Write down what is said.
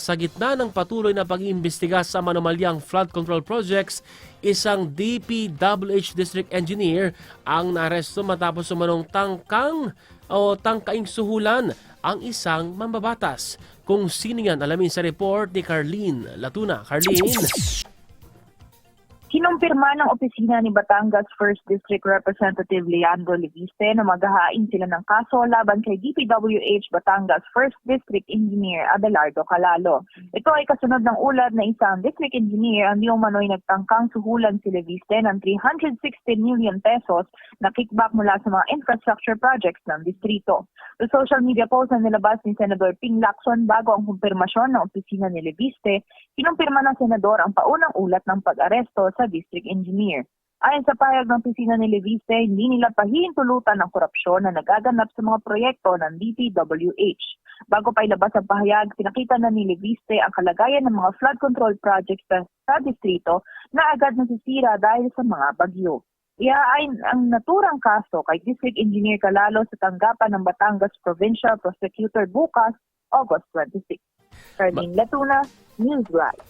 Sa gitna ng patuloy na pag-iimbestiga sa manomalyang flood control projects, isang DPWH District Engineer ang naaresto matapos umanong tangkaing suhulan ang isang mambabatas. Kung sino yan, alamin sa report ni Carlene Latuna. Carlene? Kinumpirma ng opisina ni Batangas 1st District Representative Leandro Leviste na maghahain sila ng kaso laban kay DPWH Batangas 1st District Engineer Adelardo Calalo. Ito ay kasunod ng ulat na isang district engineer ang di umano'y nagtangkang suhulan si Leviste ng 360 million pesos na kickback mula sa mga infrastructure projects ng distrito. Sa social media post na nilabas ni Senador Ping Lacson bago ang kumpirmasyon ng opisina ni Leviste, kinumpirma ng senador ang paunang ulat ng pag-aresto sa district engineer. Ayon sa pahayag ng opisina ni Leviste, hindi nila pahihintulutan ang korupsyon na nagaganap sa mga proyekto ng DPWH. Bago pa ilabas ang pahayag, pinakita na ni Leviste ang kalagayan ng mga flood control projects sa distrito na agad nasisira dahil sa mga bagyo. Iaayon ang naturang kaso kay District Engineer Calalo sa tanggapan ng Batangas Provincial Prosecutor bukas, August 26. Carlene Latuna, Newsline.